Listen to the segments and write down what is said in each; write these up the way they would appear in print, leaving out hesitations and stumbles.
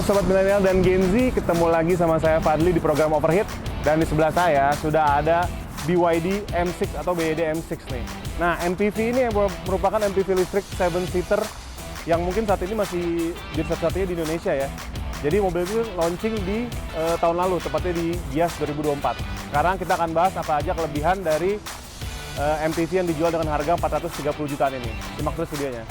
Sobat Milenial dan Gen Z, ketemu lagi sama saya Fadli di program Overheat. Dan di sebelah saya sudah ada BYD M6 atau BYD M6 nih. Nah, MPV ini merupakan MPV listrik 7-seater yang mungkin saat ini masih jadi satu-satunya di Indonesia ya. Jadi mobil itu launching di tahun lalu, tepatnya di Gias 2024. Sekarang kita akan bahas apa aja kelebihan dari MPV yang dijual dengan harga 430 jutaan ini. Simak terus videonya.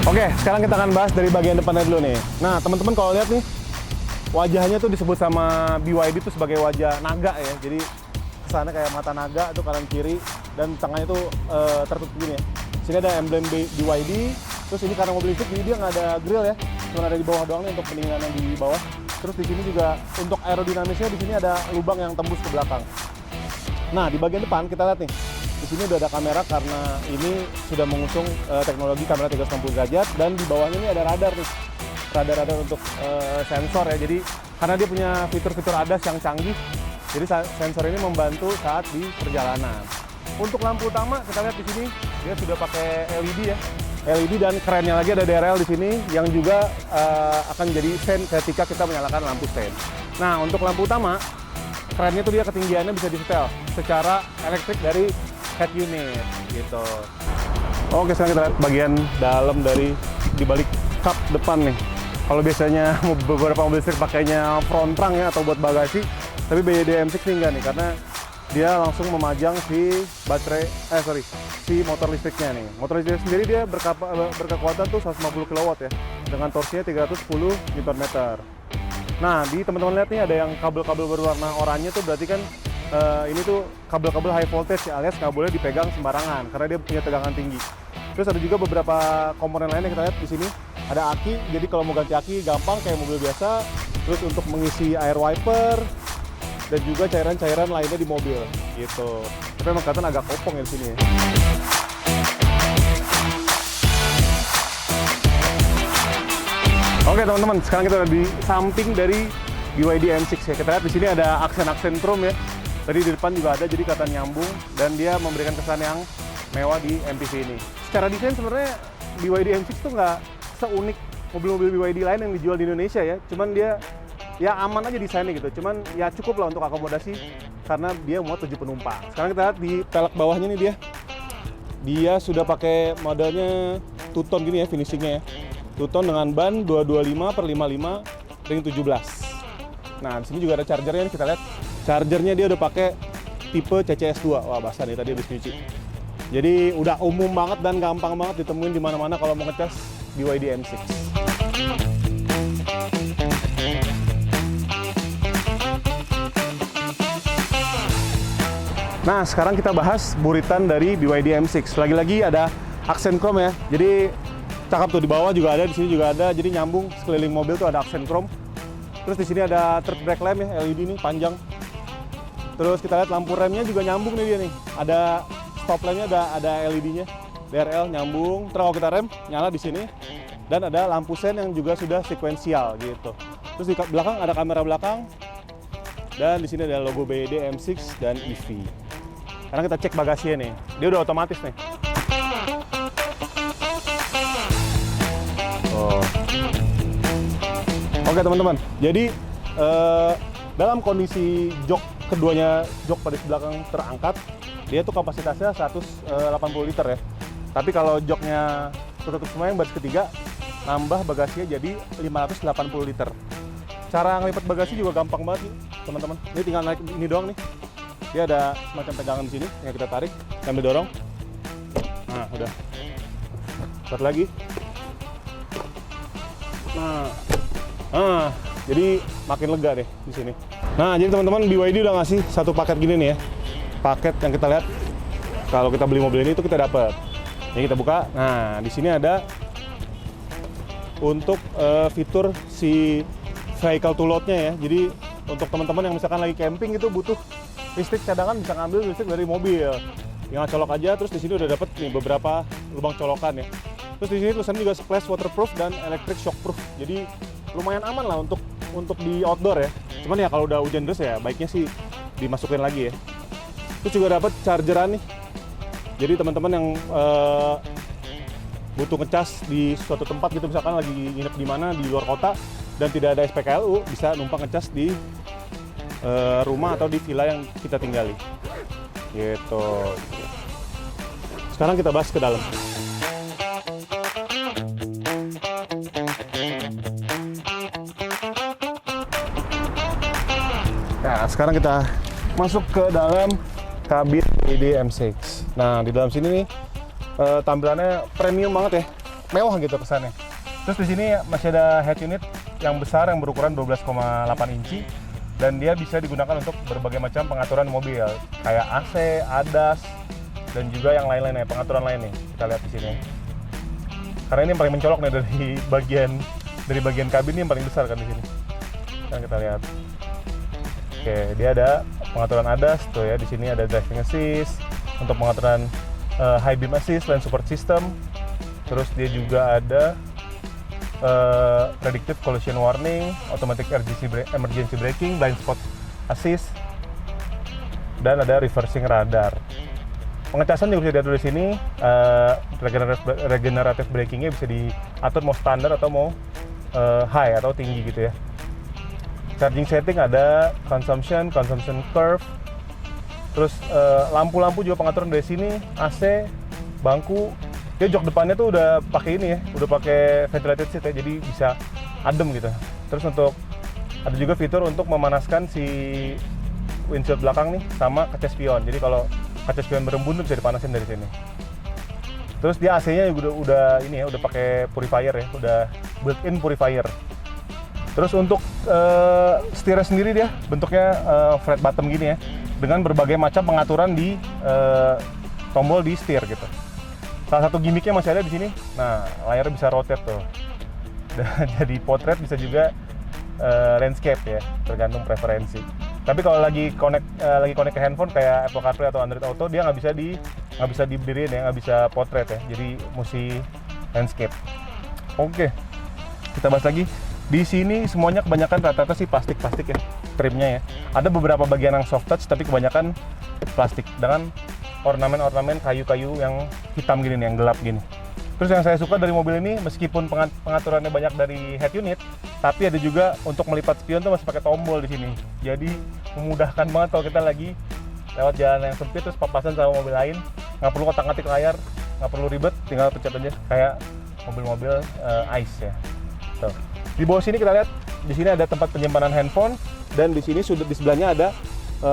Oke, sekarang kita akan bahas dari bagian depannya dulu nih. Nah, teman-teman kalau lihat nih, wajahnya tuh disebut sama BYD itu sebagai wajah naga ya. Jadi kesannya kayak mata naga tuh kanan kiri dan tengahnya tuh tertutup gini ya. Sini ada emblem BYD. Terus ini karena mobil listrik, jadi dia nggak ada grill ya, cuma ada di bawah doang nih untuk pendinginan yang di bawah. Terus di sini juga untuk aerodinamisnya di sini ada lubang yang tembus ke belakang. Nah, di bagian depan kita lihat nih. Di sini udah ada kamera karena ini sudah mengusung teknologi kamera 360 derajat dan di bawahnya ini ada radar nih. Radar-radar untuk sensor ya. Jadi karena dia punya fitur-fitur ADAS yang canggih, jadi sensor ini membantu saat di perjalanan. Untuk lampu utama kita lihat di sini dia sudah pakai LED ya. LED dan kerennya lagi ada DRL di sini yang juga akan jadi sen ketika kita menyalakan lampu sen. Nah, untuk lampu utama kerennya tuh dia ketinggiannya bisa di-setel secara elektrik dari head unit gitu. Oke, sekarang kita lihat bagian dalam dari dibalik kap depan nih. Kalau biasanya beberapa mobil listrik pakainya front trunk ya atau buat bagasi, tapi BYD M6 ini enggak nih karena dia langsung memajang si motor listriknya nih. Motor listrik sendiri dia berkekuatan tuh 150 kW ya dengan torsinya 310 Nm. Nah, di teman-teman lihat nih ada yang kabel-kabel berwarna oranye tuh berarti kan ini tuh kabel-kabel high voltage ya, alias nggak boleh dipegang sembarangan karena dia punya tegangan tinggi. Terus ada juga beberapa komponen lain yang kita lihat di sini. Ada aki, jadi kalau mau ganti aki gampang kayak mobil biasa. Terus untuk mengisi air wiper dan juga cairan-cairan lainnya di mobil gitu. Tapi emang kelihatan agak kopong ya di sini ya. Oke teman-teman, sekarang kita udah di samping dari BYD M6 ya. Kita lihat di sini ada aksen-aksen chrome ya. Tadi di depan juga ada, jadi kelihatan nyambung dan dia memberikan kesan yang mewah di MPV ini. Secara desain sebenarnya BYD M6 tuh nggak seunik mobil-mobil BYD lain yang dijual di Indonesia ya. Cuman dia ya aman aja desainnya gitu. Cuman ya cukup lah untuk akomodasi karena dia muat 7 penumpang. Sekarang kita lihat di pelek bawahnya nih dia sudah pakai modelnya two-tone gini ya finishingnya ya. Two-tone dengan ban 225/55 ring 17. Nah, di sini juga ada chargernya nih, kita lihat. Chargernya dia udah pakai tipe CCS2. Wah, basah nih tadi habis nyuci. Jadi udah umum banget dan gampang banget ditemuin di mana-mana kalau mau ngecas BYD M6. Nah, sekarang kita bahas buritan dari BYD M6. Lagi-lagi ada aksen chrome ya. Jadi cakep tuh, di bawah juga ada, di sini juga ada. Jadi nyambung sekeliling mobil tuh ada aksen chrome. Terus di sini ada third brake lamp ya, LED nih panjang. Terus kita lihat lampu remnya juga nyambung nih dia nih. Ada stop lampnya, ada LED-nya. DRL nyambung. Terus kalau kita rem nyala di sini. Dan ada lampu sen yang juga sudah sekuensial gitu. Terus di belakang ada kamera belakang. Dan di sini ada logo BYD M6 dan EV. Sekarang kita cek bagasinya nih. Dia udah otomatis nih. Oke teman-teman, jadi dalam kondisi keduanya jok pada belakang terangkat, dia tuh kapasitasnya 180 liter ya. Tapi kalau joknya tertutup semua yang baris ketiga, nambah bagasinya jadi 580 liter. Cara ngelipat bagasi juga gampang banget nih teman-teman. Ini tinggal naik ini doang nih. Dia ada semacam pegangan di sini yang kita tarik, sambil dorong. Nah, udah. Lipat lagi. Nah, jadi makin lega deh di sini. Nah, jadi teman-teman BYD udah ngasih satu paket gini nih ya. Paket yang kita lihat kalau kita beli mobil ini itu kita dapat. Ini kita buka. Nah, di sini ada untuk fitur si vehicle to load-nya ya. Jadi untuk teman-teman yang misalkan lagi camping itu butuh listrik cadangan, bisa ngambil listrik dari mobil. Tinggal colok aja. Terus di sini udah dapat nih beberapa lubang colokan ya. Terus di sini tulisannya juga splash waterproof dan electric shockproof. Jadi lumayan aman lah untuk di outdoor ya. Cuman ya kalau udah hujan deras ya baiknya sih dimasukin lagi ya. Terus juga dapat chargeran nih. Jadi teman-teman yang butuh ngecas di suatu tempat gitu, misalkan lagi nginep di mana di luar kota dan tidak ada SPKLU, bisa numpang ngecas di rumah atau di villa yang kita tinggali gitu. Sekarang kita bahas ke dalam. Nah, sekarang kita masuk ke dalam kabin WD M6. Nah, di dalam sini nih tampilannya premium banget ya, mewah gitu kesannya. Terus di sini masih ada head unit yang besar yang berukuran 12,8 inci dan dia bisa digunakan untuk berbagai macam pengaturan mobil kayak AC, ADAS dan juga yang lain-lain ya, pengaturan lain nih. Kita lihat di sini. Karena ini yang paling mencolok nih dari bagian kabin ini yang paling besar kan di sini. Sekarang kita lihat. Oke, dia ada pengaturan ADAS tuh ya, di sini ada driving assist untuk pengaturan high beam assist, lane support system. Terus dia juga ada predictive collision warning, automatic emergency braking, blind spot assist, dan ada reversing radar. Pengecasan juga bisa diatur di sini. Regenerative brakingnya bisa diatur mau standar atau mau high atau tinggi gitu ya. Charging setting ada consumption curve. Terus lampu-lampu juga pengaturan dari sini, AC, bangku. Dia jok depannya tuh udah pakai ini ya, udah pakai ventilated seat ya, jadi bisa adem gitu. Terus untuk ada juga fitur untuk memanaskan si windshield belakang nih sama kaca spion. Jadi kalau kaca spion berembun tuh bisa dipanasin dari sini. Terus dia AC-nya juga udah ini ya, udah pakai purifier ya, udah built-in purifier. Terus untuk setirnya sendiri dia bentuknya flat bottom gini ya, dengan berbagai macam pengaturan di tombol di setir gitu. Salah satu gimmicknya masih ada di sini. Nah, layarnya bisa rotate tuh. Dan jadi portrait, bisa juga landscape ya, tergantung preferensi. Tapi kalau lagi connect ke handphone kayak Apple CarPlay atau Android Auto, dia nggak bisa diberdiriin ya, nggak bisa portrait ya. Jadi mesti landscape. Oke, kita bahas lagi. Di sini semuanya kebanyakan rata-rata sih plastik ya, trimnya ya. Ada beberapa bagian yang soft touch, tapi kebanyakan plastik dengan ornamen kayu-kayu yang hitam gini nih, yang gelap gini. Terus yang saya suka dari mobil ini, meskipun pengaturannya banyak dari head unit, tapi ada juga untuk melipat spion tuh masih pakai tombol di sini. Jadi memudahkan banget kalau kita lagi lewat jalan yang sempit terus papasan sama mobil lain, nggak perlu otak-atik layar, nggak perlu ribet, tinggal pencet aja kayak mobil-mobil ICE ya. Tuh. Di bawah sini kita lihat, di sini ada tempat penyimpanan handphone dan di sini di sebelahnya ada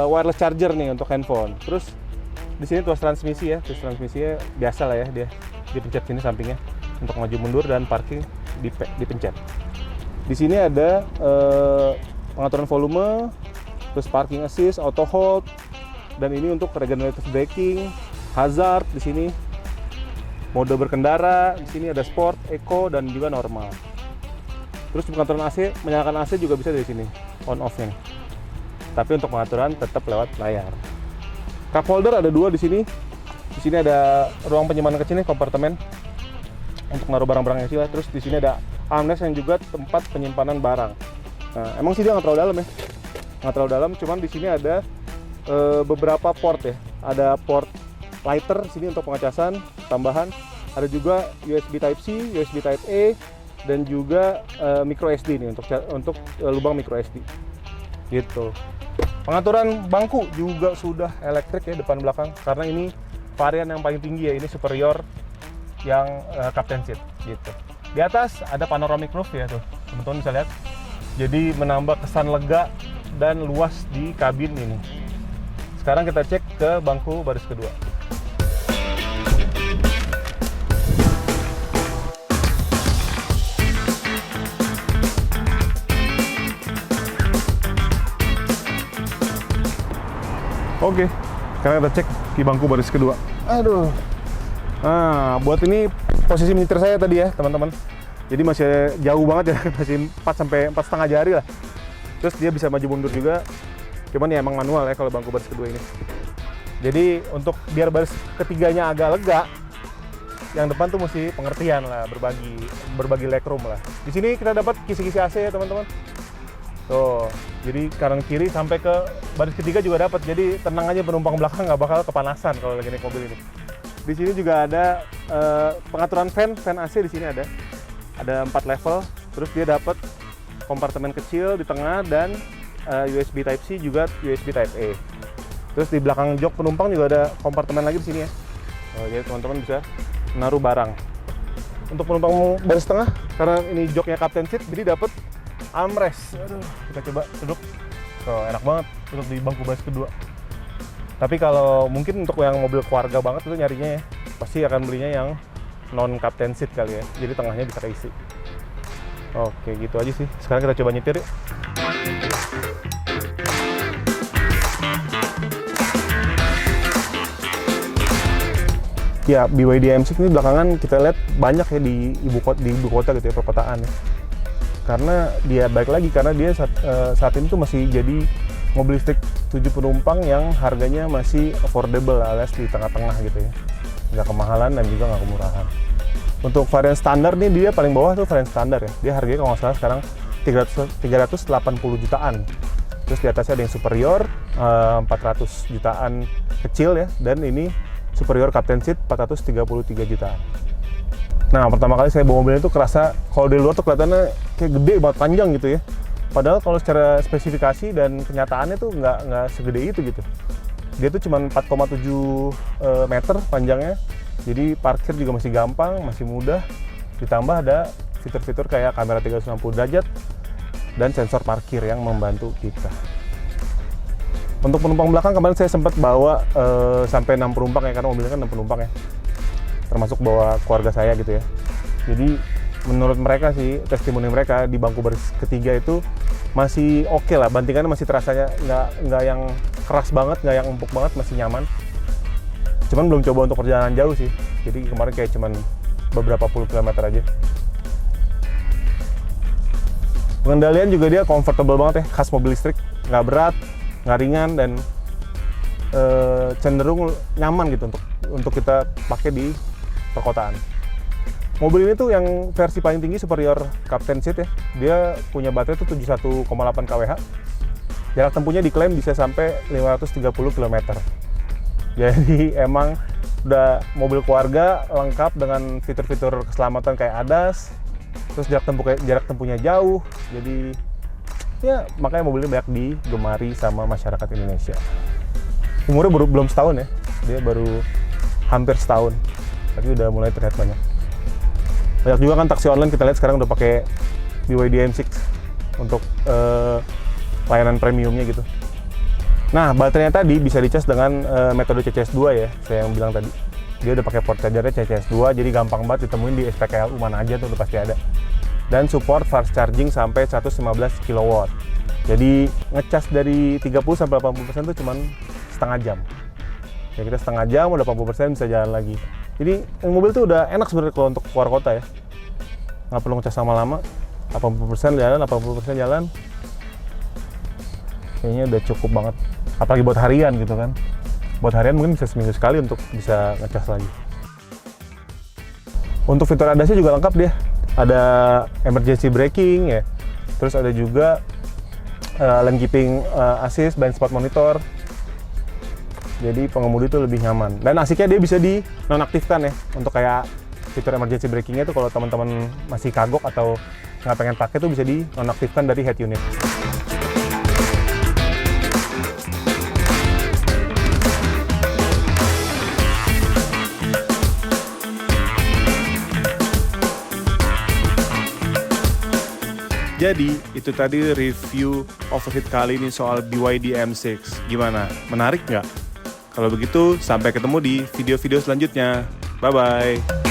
wireless charger nih untuk handphone. Terus di sini tuas transmisi ya, tuas transmisinya biasa lah ya, dia dipencet sini sampingnya untuk maju mundur dan parking dipencet. Di sini ada pengaturan volume, terus parking assist, auto hold, dan ini untuk regenerative braking, hazard di sini, mode berkendara, di sini ada sport, eco, dan juga normal. Terus pengaturan AC, menyalakan AC juga bisa dari sini, on off-nya. Tapi untuk pengaturan tetap lewat layar. Cup holder ada dua di sini. Di sini ada ruang penyimpanan kecil nih, kompartemen untuk naruh barang-barang kecil. Terus di sini ada armrest yang juga tempat penyimpanan barang. Nah, emang sih dia nggak terlalu dalam ya, nggak terlalu dalam. Cuman di sini ada beberapa port ya. Ada port lighter di sini untuk pengecasan tambahan. Ada juga USB Type C, USB Type A, dan juga micro SD nih untuk lubang micro SD. Gitu. Pengaturan bangku juga sudah elektrik ya, depan belakang, karena ini varian yang paling tinggi ya, ini superior yang captain seat gitu. Di atas ada panoramic roof ya tuh, teman-teman bisa lihat. Jadi menambah kesan lega dan luas di kabin ini. Sekarang kita cek ke bangku baris kedua. Oke, sekarang kita cek di bangku baris kedua. Aduh. Nah, buat ini posisi menyetir saya tadi ya, teman-teman. Jadi masih jauh banget ya, masih 4-4,5 jari lah. Terus dia bisa maju mundur juga. Cuman ya emang manual ya kalau bangku baris kedua ini. Jadi untuk biar baris ketiganya agak lega, yang depan tuh mesti pengertian lah, berbagi legroom lah. Di sini kita dapat kisi-kisi AC ya, teman-teman. Tuh, jadi kanan kiri sampai ke baris ketiga juga dapat. Jadi tenang aja, penumpang belakang nggak bakal kepanasan kalau lagi naik mobil ini. Di sini juga ada pengaturan fan AC di sini ada 4 level. Terus dia dapat kompartemen kecil di tengah dan USB Type C juga USB Type A. Terus di belakang jok penumpang juga ada kompartemen lagi di sini ya. Jadi teman-teman bisa menaruh barang. Untuk penumpang baris tengah, karena ini joknya captain seat, jadi dapat armrest. Aduh, kita coba duduk. Enak banget untuk di bangku baris kedua. Tapi kalau mungkin untuk yang mobil keluarga banget itu nyarinya ya, pasti akan belinya yang non captain seat kali ya. Jadi tengahnya bisa keisi. Oke, gitu aja sih. Sekarang kita coba nyetir yuk. Ya, BYD M6 ini belakangan kita lihat banyak ya di ibu kota gitu ya, perkotaan ya. Karena dia baik lagi, karena dia saat ini tuh masih jadi mobil listrik 7 penumpang yang harganya masih affordable alias di tengah-tengah gitu ya. Nggak kemahalan dan juga nggak kemurahan. Untuk varian standar nih, dia paling bawah tuh varian standar ya. Dia harganya kalau nggak salah sekarang 380 jutaan. Terus di atasnya ada yang superior 400 jutaan kecil ya, dan ini superior captain seat 433 jutaan. Nah, pertama kali saya bawa mobil itu kerasa kalau dari luar tuh kelihatannya kayak gede banget, panjang gitu ya. Padahal kalau secara spesifikasi dan kenyataannya tuh nggak segede itu gitu. Dia tuh cuma 4,7 meter panjangnya. Jadi parkir juga masih gampang, masih mudah. Ditambah ada fitur-fitur kayak kamera 360 derajat dan sensor parkir yang membantu kita. Untuk penumpang belakang kemarin saya sempat bawa sampai 6 penumpang ya, karena mobilnya kan 6 penumpang ya. Termasuk bawa keluarga saya gitu ya. Jadi menurut mereka sih, testimoni mereka di bangku baris ketiga itu masih oke lah, bantingannya masih terasanya nggak yang keras banget, nggak yang empuk banget, masih nyaman. Cuman belum coba untuk perjalanan jauh sih, jadi kemarin kayak cuman beberapa puluh kilometer aja. Pengendalian juga dia comfortable banget ya, khas mobil listrik, nggak berat, nggak ringan, dan cenderung nyaman gitu untuk kita pakai di perkotaan. Mobil ini tuh yang versi paling tinggi superior captain seat ya. Dia punya baterai tuh 71,8 kWh. Jarak tempuhnya diklaim bisa sampai 530 km. Jadi emang udah mobil keluarga lengkap dengan fitur-fitur keselamatan kayak ADAS. Terus jarak tempuhnya jauh. Jadi ya makanya mobil ini banyak digemari sama masyarakat Indonesia. Umurnya belum setahun ya. Dia baru hampir setahun. Tapi udah mulai terlihat banyak. Banyak juga kan taksi online kita lihat sekarang udah pakai BYD M6 untuk layanan premiumnya gitu. Nah, baterainya tadi bisa dicas dengan metode CCS2 ya, saya yang bilang tadi. Dia udah pakai port chargernya CCS2, jadi gampang banget ditemuin di SPKLU mana aja tuh udah pasti ada. Dan support fast charging sampai 115 kW. Jadi ngecas dari 30 sampai 80% tuh cuman setengah jam. Ya kita setengah jam, udah 80% bisa jalan lagi. Jadi mobil tuh udah enak sebenarnya kalau untuk keluar kota ya. Nggak perlu ngecas lama-lama, 80% jalan, 80% jalan. Kayaknya udah cukup banget. Apalagi buat harian gitu kan. Buat harian mungkin bisa seminggu sekali untuk bisa ngecas lagi. Untuk fitur ADAS-nya juga lengkap dia. Ada emergency braking ya. Terus ada juga lane keeping assist, blind spot monitor. Jadi pengemudi itu lebih nyaman. Dan asiknya dia bisa di nonaktifkan ya. Untuk kayak fitur emergency braking-nya tuh kalau teman-teman masih kagok atau nggak pengen pakai tuh bisa di nonaktifkan dari head unit. Jadi, itu tadi review Overheat kali ini soal BYD M6. Gimana? Menarik nggak? Kalau begitu, sampai ketemu di video-video selanjutnya. Bye-bye!